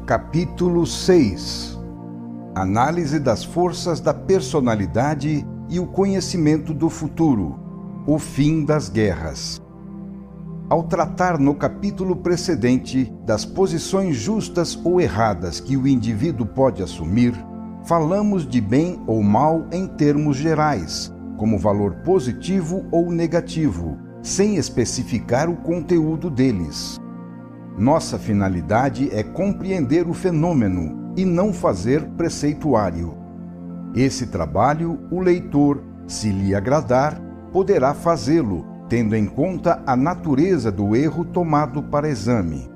Capítulo 6. Análise das forças da personalidade e o conhecimento do futuro. O fim das guerras. Ao tratar no capítulo precedente das posições justas ou erradas que o indivíduo pode assumir, falamos de bem ou mal em termos gerais, como valor positivo ou negativo, sem especificar o conteúdo deles. Nossa finalidade é compreender o fenômeno e não fazer preceituário. Esse trabalho, o leitor, se lhe agradar, poderá fazê-lo, tendo em conta a natureza do erro tomado para exame.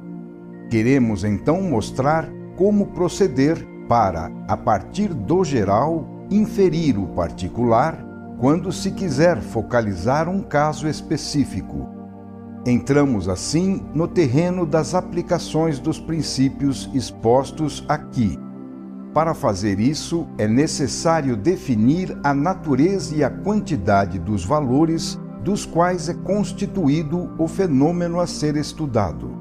Queremos então mostrar como proceder para, a partir do geral, inferir o particular, quando se quiser focalizar um caso específico. Entramos assim no terreno das aplicações dos princípios expostos aqui. Para fazer isso, é necessário definir a natureza e a quantidade dos valores dos quais é constituído o fenômeno a ser estudado.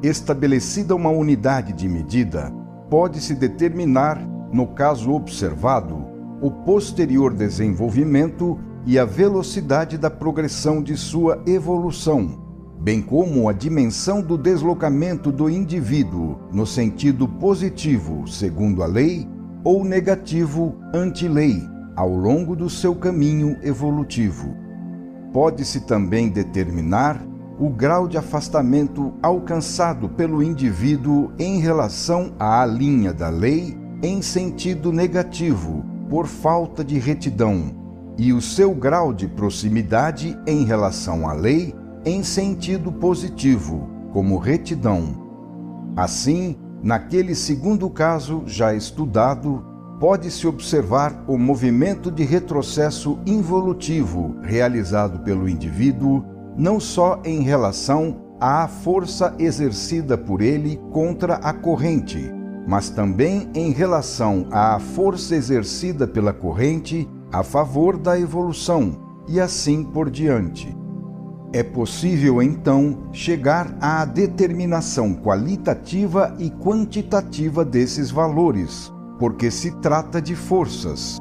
Estabelecida uma unidade de medida, pode-se determinar, no caso observado, o posterior desenvolvimento e a velocidade da progressão de sua evolução, bem como a dimensão do deslocamento do indivíduo no sentido positivo, segundo a lei, ou negativo, ante-lei, ao longo do seu caminho evolutivo. Pode-se também determinar o grau de afastamento alcançado pelo indivíduo em relação à linha da lei em sentido negativo, por falta de retidão, e o seu grau de proximidade em relação à lei em sentido positivo, como retidão. Assim, naquele segundo caso já estudado, pode-se observar o movimento de retrocesso involutivo realizado pelo indivíduo, não só em relação à força exercida por ele contra a corrente, mas também em relação à força exercida pela corrente a favor da evolução, e assim por diante. É possível, então, chegar à determinação qualitativa e quantitativa desses valores, porque se trata de forças.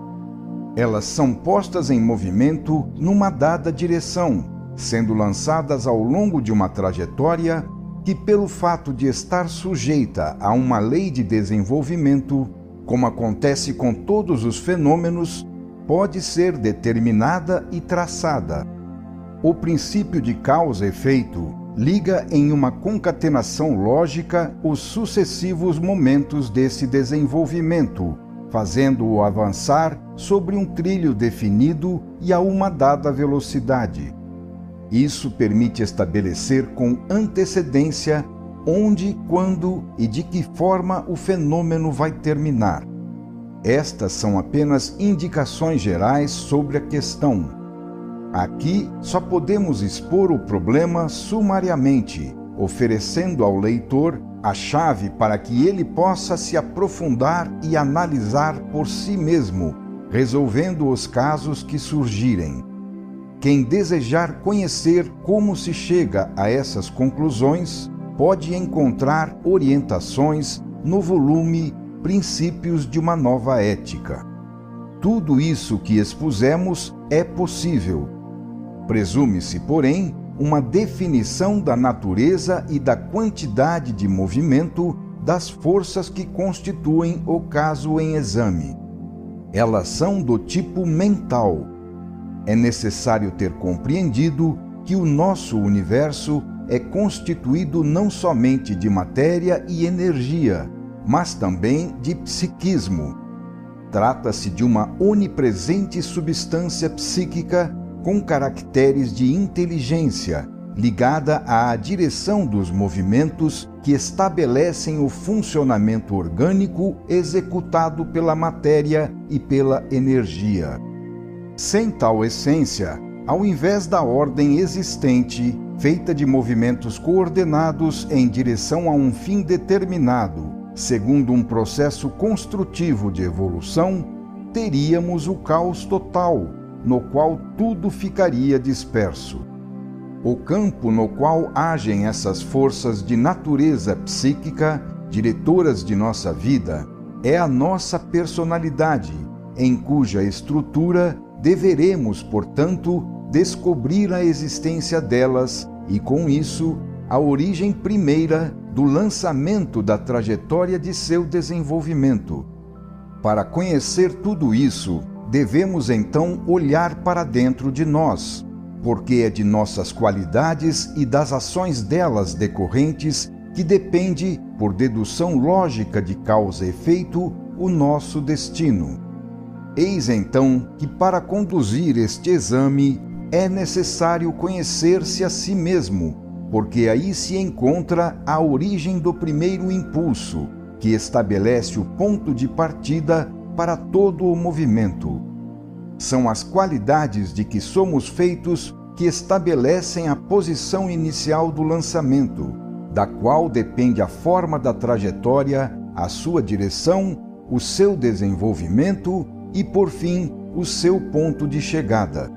Elas são postas em movimento numa dada direção, sendo lançadas ao longo de uma trajetória que, pelo fato de estar sujeita a uma lei de desenvolvimento, como acontece com todos os fenômenos, pode ser determinada e traçada. O princípio de causa-efeito liga em uma concatenação lógica os sucessivos momentos desse desenvolvimento, fazendo-o avançar sobre um trilho definido e a uma dada velocidade. Isso permite estabelecer com antecedência onde, quando e de que forma o fenômeno vai terminar. Estas são apenas indicações gerais sobre a questão. Aqui só podemos expor o problema sumariamente, oferecendo ao leitor a chave para que ele possa se aprofundar e analisar por si mesmo, resolvendo os casos que surgirem. Quem desejar conhecer como se chega a essas conclusões, pode encontrar orientações no volume Princípios de uma Nova Ética. Tudo isso que expusemos é possível. Presume-se, porém, uma definição da natureza e da quantidade de movimento das forças que constituem o caso em exame. Elas são do tipo mental. É necessário ter compreendido que o nosso universo é constituído não somente de matéria e energia, mas também de psiquismo. Trata-se de uma onipresente substância psíquica com caracteres de inteligência, ligada à direção dos movimentos que estabelecem o funcionamento orgânico executado pela matéria e pela energia. Sem tal essência, ao invés da ordem existente, feita de movimentos coordenados em direção a um fim determinado, segundo um processo construtivo de evolução, teríamos o caos total, no qual tudo ficaria disperso. O campo no qual agem essas forças de natureza psíquica diretoras de nossa vida, é a nossa personalidade, em cuja estrutura deveremos, portanto, descobrir a existência delas e, com isso, a origem primeira do lançamento da trajetória de seu desenvolvimento. Para conhecer tudo isso, devemos então olhar para dentro de nós, porque é de nossas qualidades e das ações delas decorrentes que depende, por dedução lógica de causa e efeito, o nosso destino. Eis então que, para conduzir este exame, é necessário conhecer-se a si mesmo, porque aí se encontra a origem do primeiro impulso, que estabelece o ponto de partida para todo o movimento. São as qualidades de que somos feitos que estabelecem a posição inicial do lançamento, da qual depende a forma da trajetória, a sua direção, o seu desenvolvimento e, por fim, o seu ponto de chegada.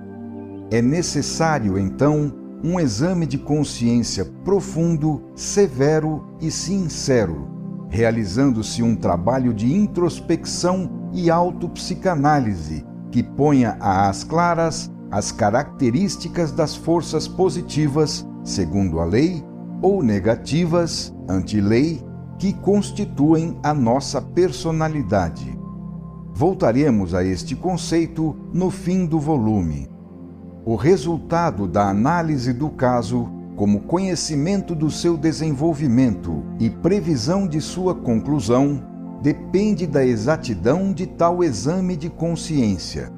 É necessário, então, um exame de consciência profundo, severo e sincero, realizando-se um trabalho de introspecção e autopsicanálise que ponha às claras as características das forças positivas, segundo a lei, ou negativas, anti-lei, que constituem a nossa personalidade. Voltaremos a este conceito no fim do volume. O resultado da análise do caso, como conhecimento do seu desenvolvimento e previsão de sua conclusão, depende da exatidão de tal exame de consciência.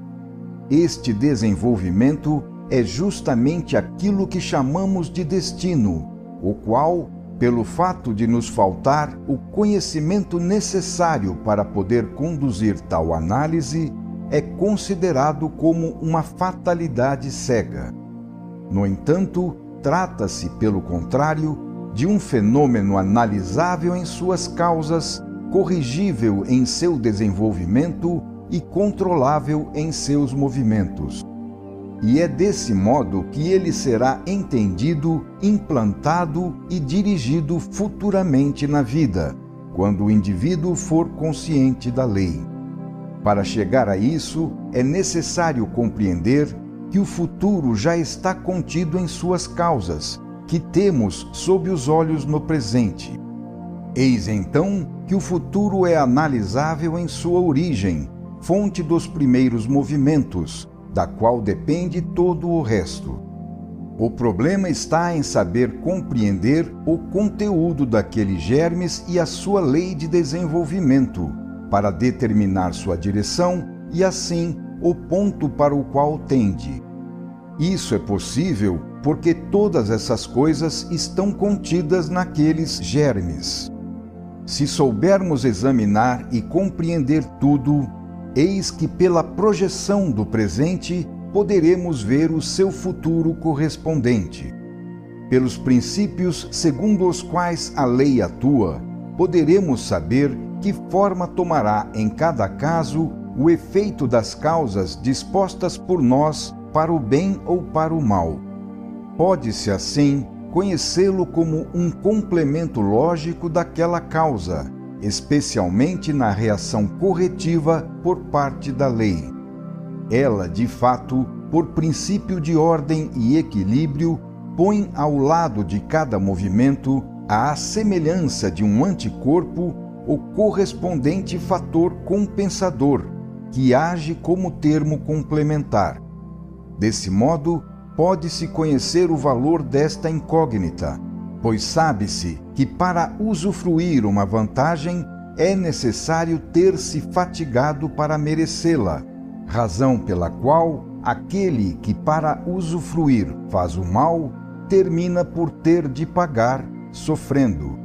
Este desenvolvimento é justamente aquilo que chamamos de destino, o qual, pelo fato de nos faltar o conhecimento necessário para poder conduzir tal análise, é considerado como uma fatalidade cega. No entanto, trata-se, pelo contrário, de um fenômeno analisável em suas causas, corrigível em seu desenvolvimento e controlável em seus movimentos. E é desse modo que ele será entendido, implantado e dirigido futuramente na vida, quando o indivíduo for consciente da lei. Para chegar a isso, é necessário compreender que o futuro já está contido em suas causas, que temos sob os olhos no presente. Eis então que o futuro é analisável em sua origem, fonte dos primeiros movimentos, da qual depende todo o resto. O problema está em saber compreender o conteúdo daqueles germes e a sua lei de desenvolvimento, para determinar sua direção e, assim, o ponto para o qual tende. Isso é possível porque todas essas coisas estão contidas naqueles germes. Se soubermos examinar e compreender tudo, eis que pela projeção do presente poderemos ver o seu futuro correspondente. Pelos princípios segundo os quais a lei atua, poderemos saber que forma tomará em cada caso o efeito das causas dispostas por nós para o bem ou para o mal. Pode-se, assim, conhecê-lo como um complemento lógico daquela causa, especialmente na reação corretiva por parte da lei. Ela, de fato, por princípio de ordem e equilíbrio, põe ao lado de cada movimento, à semelhança de um anticorpo, o correspondente fator compensador, que age como termo complementar. Desse modo, pode-se conhecer o valor desta incógnita, pois sabe-se que para usufruir uma vantagem é necessário ter-se fatigado para merecê-la, razão pela qual aquele que para usufruir faz o mal termina por ter de pagar sofrendo.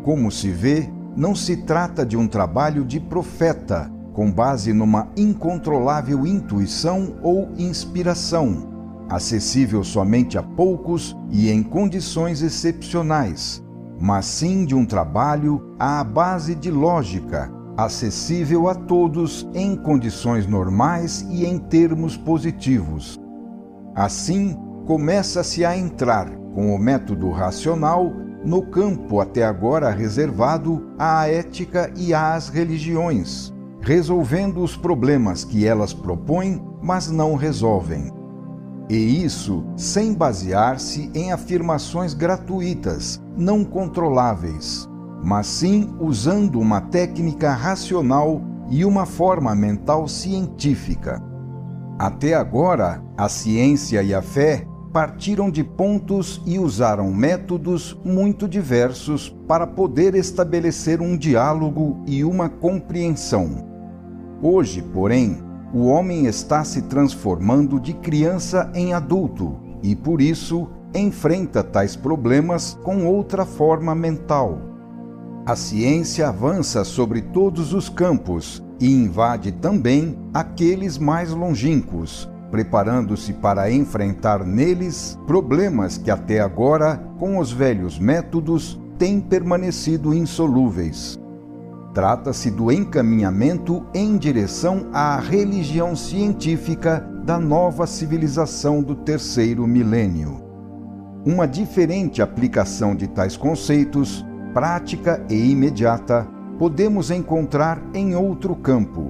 Como se vê, não se trata de um trabalho de profeta, com base numa incontrolável intuição ou inspiração, acessível somente a poucos e em condições excepcionais, mas sim de um trabalho à base de lógica, acessível a todos em condições normais e em termos positivos. Assim, começa-se a entrar, com o método racional, no campo até agora reservado à ética e às religiões, resolvendo os problemas que elas propõem, mas não resolvem. E isso sem basear-se em afirmações gratuitas, não controláveis, mas sim usando uma técnica racional e uma forma mental científica. Até agora, a ciência e a fé partiram de pontos e usaram métodos muito diversos para poder estabelecer um diálogo e uma compreensão. Hoje, porém, o homem está se transformando de criança em adulto e, por isso, enfrenta tais problemas com outra forma mental. A ciência avança sobre todos os campos e invade também aqueles mais longínquos, preparando-se para enfrentar neles problemas que até agora, com os velhos métodos, têm permanecido insolúveis. Trata-se do encaminhamento em direção à religião científica da nova civilização do terceiro milênio. Uma diferente aplicação de tais conceitos, prática e imediata, podemos encontrar em outro campo.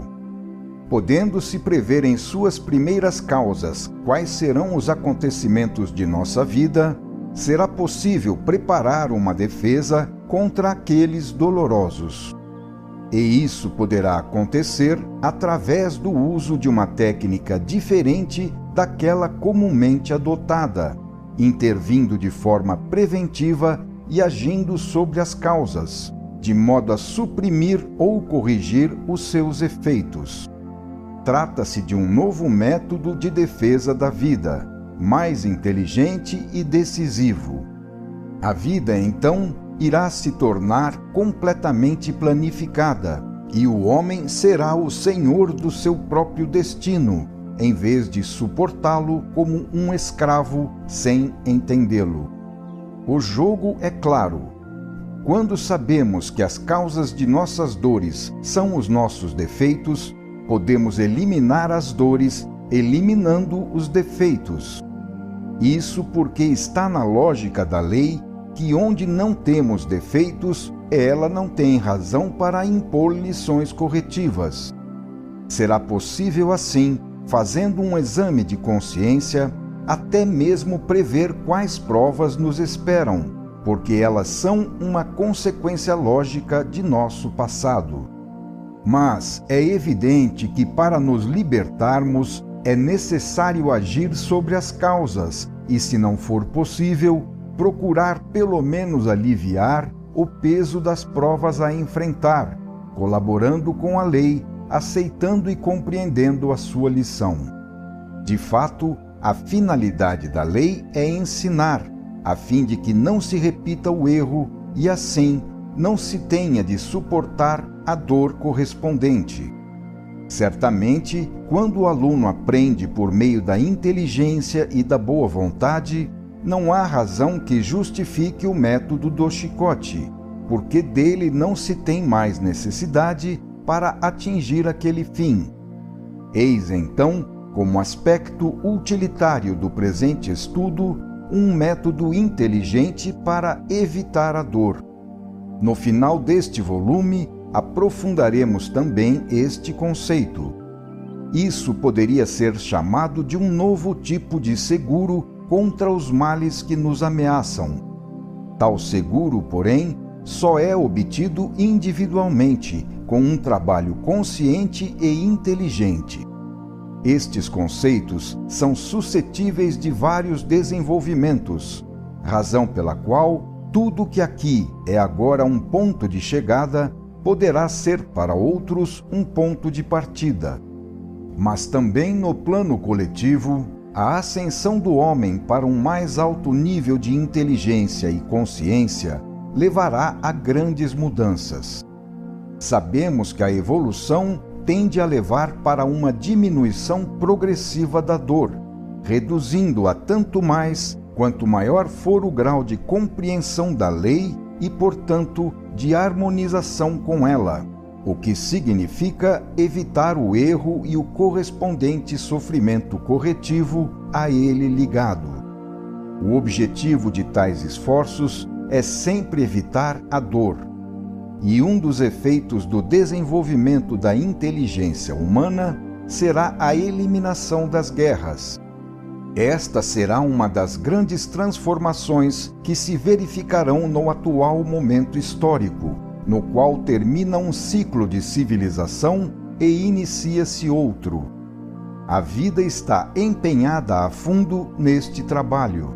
Podendo-se prever em suas primeiras causas quais serão os acontecimentos de nossa vida, será possível preparar uma defesa contra aqueles dolorosos. E isso poderá acontecer através do uso de uma técnica diferente daquela comumente adotada, intervindo de forma preventiva e agindo sobre as causas, de modo a suprimir ou corrigir os seus efeitos. Trata-se de um novo método de defesa da vida, mais inteligente e decisivo. A vida, então, irá se tornar completamente planificada, e o homem será o senhor do seu próprio destino, em vez de suportá-lo como um escravo sem entendê-lo. O jogo é claro. Quando sabemos que as causas de nossas dores são os nossos defeitos, podemos eliminar as dores, eliminando os defeitos. Isso porque está na lógica da lei que onde não temos defeitos, ela não tem razão para impor lições corretivas. Será possível assim, fazendo um exame de consciência, até mesmo prever quais provas nos esperam, porque elas são uma consequência lógica de nosso passado. Mas é evidente que para nos libertarmos é necessário agir sobre as causas e, se não for possível, procurar pelo menos aliviar o peso das provas a enfrentar, colaborando com a lei, aceitando e compreendendo a sua lição. De fato, a finalidade da lei é ensinar, a fim de que não se repita o erro e, assim, não se tenha de suportar a dor correspondente. Certamente, quando o aluno aprende por meio da inteligência e da boa vontade, não há razão que justifique o método do chicote, porque dele não se tem mais necessidade para atingir aquele fim. Eis então, como aspecto utilitário do presente estudo, um método inteligente para evitar a dor. No final deste volume, aprofundaremos também este conceito. Isso poderia ser chamado de um novo tipo de seguro contra os males que nos ameaçam. Tal seguro, porém, só é obtido individualmente, com um trabalho consciente e inteligente. Estes conceitos são suscetíveis de vários desenvolvimentos, razão pela qual tudo que aqui é agora um ponto de chegada poderá ser para outros um ponto de partida. Mas também no plano coletivo, a ascensão do homem para um mais alto nível de inteligência e consciência levará a grandes mudanças. Sabemos que a evolução tende a levar para uma diminuição progressiva da dor, reduzindo-a tanto mais quanto maior for o grau de compreensão da lei e, portanto, de harmonização com ela, o que significa evitar o erro e o correspondente sofrimento corretivo a ele ligado. O objetivo de tais esforços é sempre evitar a dor. E um dos efeitos do desenvolvimento da inteligência humana será a eliminação das guerras. Esta será uma das grandes transformações que se verificarão no atual momento histórico, no qual termina um ciclo de civilização e inicia-se outro. A vida está empenhada a fundo neste trabalho.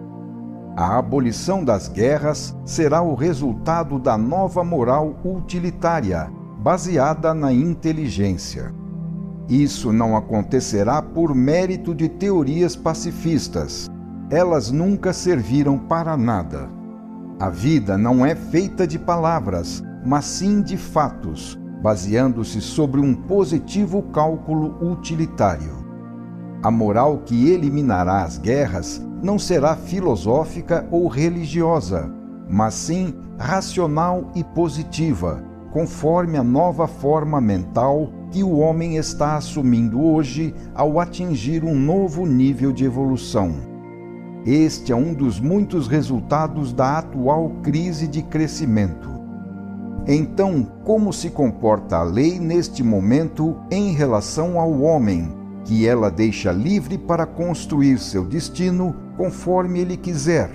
A abolição das guerras será o resultado da nova moral utilitária, baseada na inteligência. Isso não acontecerá por mérito de teorias pacifistas. Elas nunca serviram para nada. A vida não é feita de palavras, mas sim de fatos, baseando-se sobre um positivo cálculo utilitário. A moral que eliminará as guerras não será filosófica ou religiosa, mas sim racional e positiva, conforme a nova forma mental que o homem está assumindo hoje ao atingir um novo nível de evolução. Este é um dos muitos resultados da atual crise de crescimento. Então, como se comporta a lei neste momento em relação ao homem, que ela deixa livre para construir seu destino conforme ele quiser?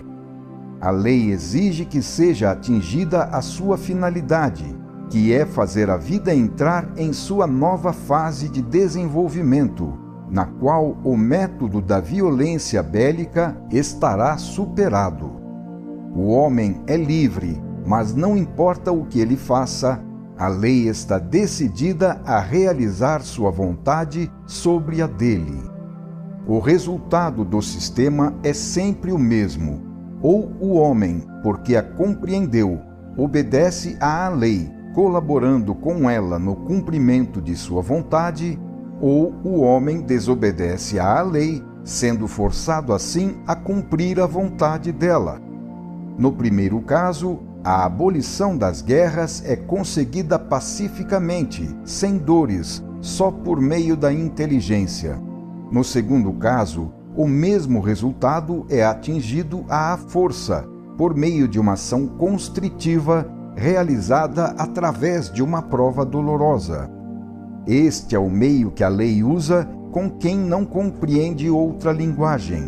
A lei exige que seja atingida a sua finalidade, que é fazer a vida entrar em sua nova fase de desenvolvimento, na qual o método da violência bélica estará superado. O homem é livre, mas não importa o que ele faça, a lei está decidida a realizar sua vontade sobre a dele. O resultado do sistema é sempre o mesmo. Ou o homem, porque a compreendeu, obedece à lei, colaborando com ela no cumprimento de sua vontade, ou o homem desobedece à lei, sendo forçado assim a cumprir a vontade dela. No primeiro caso, a abolição das guerras é conseguida pacificamente, sem dores, só por meio da inteligência. No segundo caso, o mesmo resultado é atingido à força, por meio de uma ação constritiva realizada através de uma prova dolorosa. Este é o meio que a lei usa com quem não compreende outra linguagem.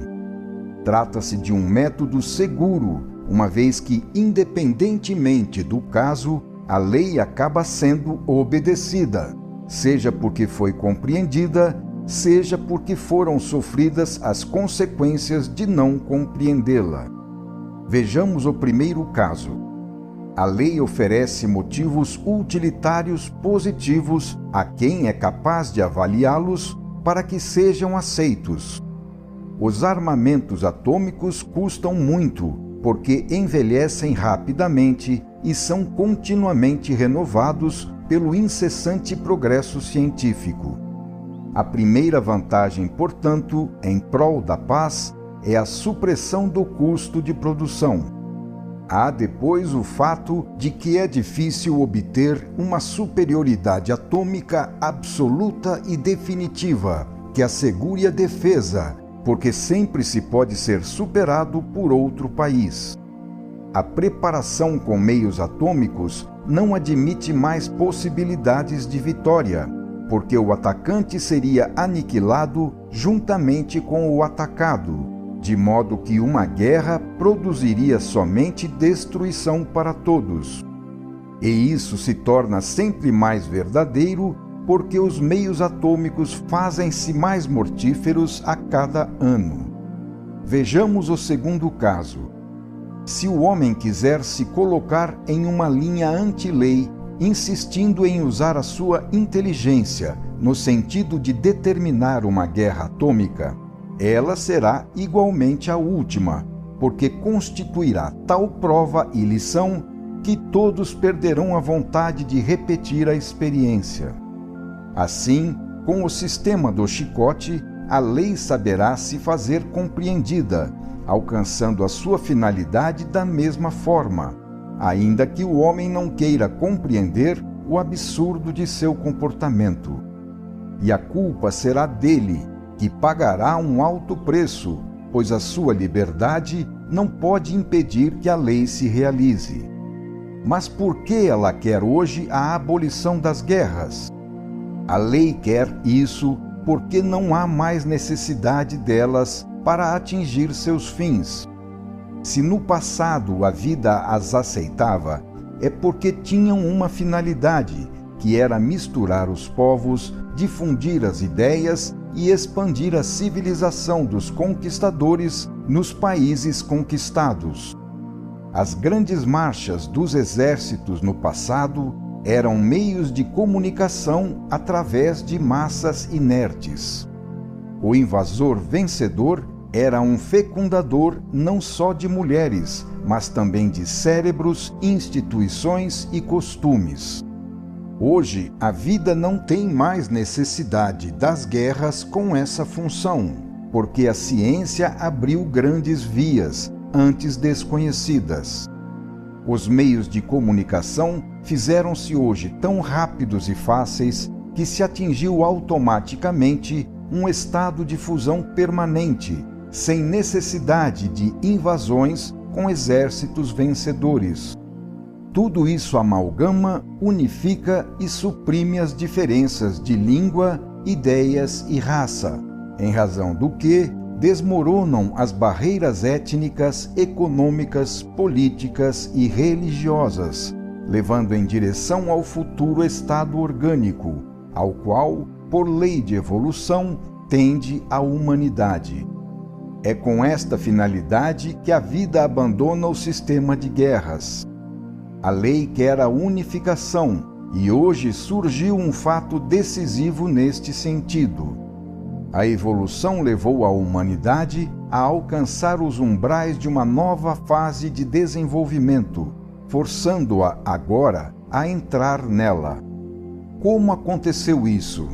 Trata-se de um método seguro, uma vez que, independentemente do caso, a lei acaba sendo obedecida, seja porque foi compreendida, seja porque foram sofridas as consequências de não compreendê-la. Vejamos o primeiro caso. A lei oferece motivos utilitários positivos a quem é capaz de avaliá-los para que sejam aceitos. Os armamentos atômicos custam muito, porque envelhecem rapidamente e são continuamente renovados pelo incessante progresso científico. A primeira vantagem, portanto, em prol da paz, é a supressão do custo de produção. Há depois o fato de que é difícil obter uma superioridade atômica absoluta e definitiva, que assegure a defesa, porque sempre se pode ser superado por outro país. A preparação com meios atômicos não admite mais possibilidades de vitória, porque o atacante seria aniquilado juntamente com o atacado, de modo que uma guerra produziria somente destruição para todos. E isso se torna sempre mais verdadeiro porque os meios atômicos fazem-se mais mortíferos a cada ano. Vejamos o segundo caso. Se o homem quiser se colocar em uma linha anti-lei, insistindo em usar a sua inteligência no sentido de determinar uma guerra atômica, ela será igualmente a última, porque constituirá tal prova e lição que todos perderão a vontade de repetir a experiência. Assim, com o sistema do chicote, a lei saberá se fazer compreendida, alcançando a sua finalidade da mesma forma, ainda que o homem não queira compreender o absurdo de seu comportamento. E a culpa será dele, que pagará um alto preço, pois a sua liberdade não pode impedir que a lei se realize. Mas por que ela quer hoje a abolição das guerras? A lei quer isso porque não há mais necessidade delas para atingir seus fins. Se no passado a vida as aceitava, é porque tinham uma finalidade, que era misturar os povos, difundir as ideias e expandir a civilização dos conquistadores nos países conquistados. As grandes marchas dos exércitos no passado eram meios de comunicação através de massas inertes. O invasor vencedor era um fecundador não só de mulheres, mas também de cérebros, instituições e costumes. Hoje, a vida não tem mais necessidade das guerras com essa função, porque a ciência abriu grandes vias, antes desconhecidas. Os meios de comunicação fizeram-se hoje tão rápidos e fáceis que se atingiu automaticamente um estado de fusão permanente, sem necessidade de invasões com exércitos vencedores. Tudo isso amalgama, unifica e suprime as diferenças de língua, ideias e raça, em razão do que desmoronam as barreiras étnicas, econômicas, políticas e religiosas, levando em direção ao futuro estado orgânico, ao qual, por lei de evolução, tende a humanidade. É com esta finalidade que a vida abandona o sistema de guerras. A lei quer a unificação, e hoje surgiu um fato decisivo neste sentido. A evolução levou a humanidade a alcançar os umbrais de uma nova fase de desenvolvimento, forçando-a agora a entrar nela. Como aconteceu isso?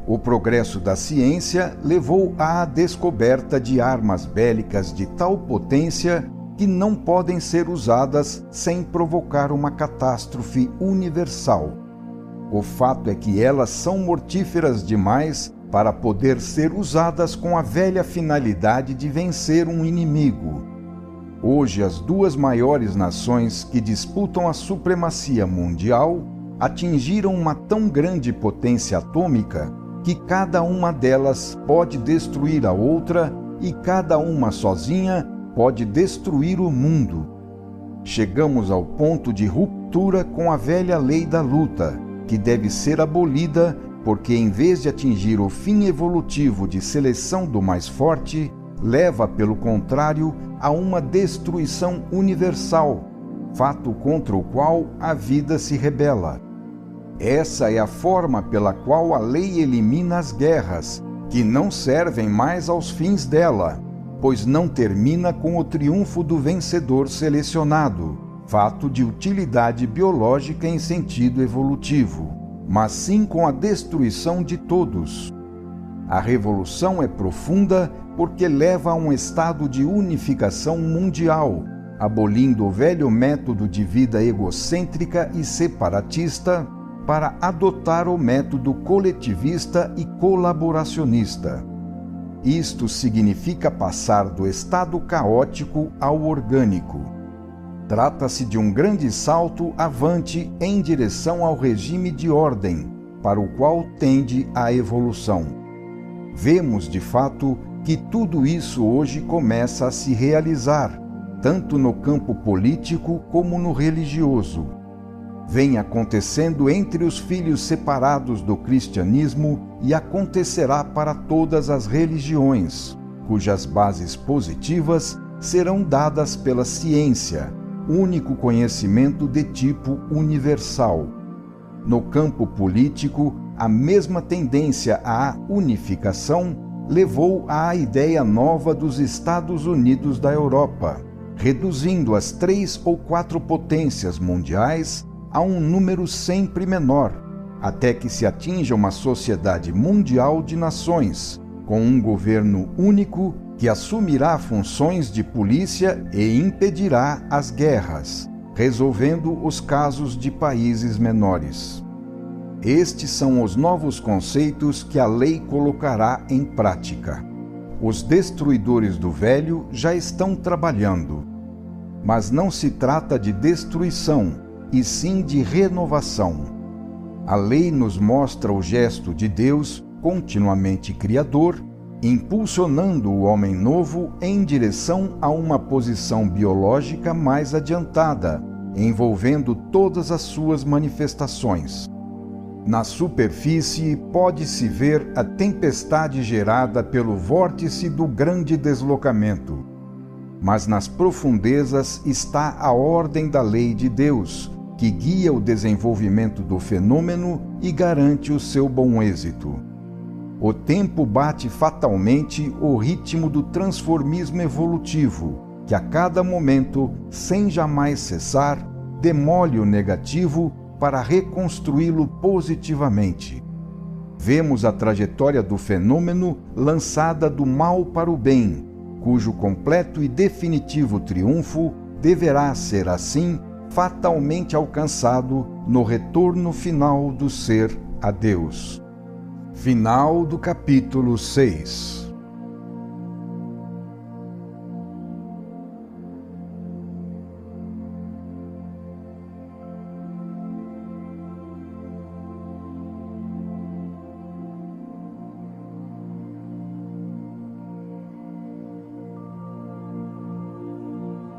O progresso da ciência levou à descoberta de armas bélicas de tal potência que não podem ser usadas sem provocar uma catástrofe universal. O fato é que elas são mortíferas demais para poder ser usadas com a velha finalidade de vencer um inimigo. Hoje, as duas maiores nações que disputam a supremacia mundial atingiram uma tão grande potência atômica que cada uma delas pode destruir a outra e cada uma sozinha pode destruir o mundo. Chegamos ao ponto de ruptura com a velha lei da luta, que deve ser abolida porque, em vez de atingir o fim evolutivo de seleção do mais forte, leva, pelo contrário, a uma destruição universal, fato contra o qual a vida se rebela. Essa é a forma pela qual a lei elimina as guerras, que não servem mais aos fins dela, pois não termina com o triunfo do vencedor selecionado, fato de utilidade biológica em sentido evolutivo, mas sim com a destruição de todos. A revolução é profunda porque leva a um estado de unificação mundial, abolindo o velho método de vida egocêntrica e separatista para adotar o método coletivista e colaboracionista. Isto significa passar do estado caótico ao orgânico. Trata-se de um grande salto avante em direção ao regime de ordem, para o qual tende a evolução. Vemos, de fato, que tudo isso hoje começa a se realizar, tanto no campo político como no religioso. Vem acontecendo entre os filhos separados do cristianismo e acontecerá para todas as religiões, cujas bases positivas serão dadas pela ciência, único conhecimento de tipo universal. No campo político, a mesma tendência à unificação levou à ideia nova dos Estados Unidos da Europa, reduzindo as 3 ou 4 potências mundiais a um número sempre menor, até que se atinja uma sociedade mundial de nações, com um governo único que assumirá funções de polícia e impedirá as guerras, resolvendo os casos de países menores. Estes são os novos conceitos que a lei colocará em prática. Os destruidores do velho já estão trabalhando. Mas não se trata de destruição, e sim de renovação. A lei nos mostra o gesto de Deus, continuamente criador, impulsionando o homem novo em direção a uma posição biológica mais adiantada, envolvendo todas as suas manifestações. Na superfície pode-se ver a tempestade gerada pelo vórtice do grande deslocamento. Mas nas profundezas está a ordem da lei de Deus, que guia o desenvolvimento do fenômeno e garante o seu bom êxito. O tempo bate fatalmente o ritmo do transformismo evolutivo, que a cada momento, sem jamais cessar, demole o negativo para reconstruí-lo positivamente. Vemos a trajetória do fenômeno lançada do mal para o bem, cujo completo e definitivo triunfo deverá ser, assim, fatalmente alcançado no retorno final do ser a Deus. Final do capítulo 6.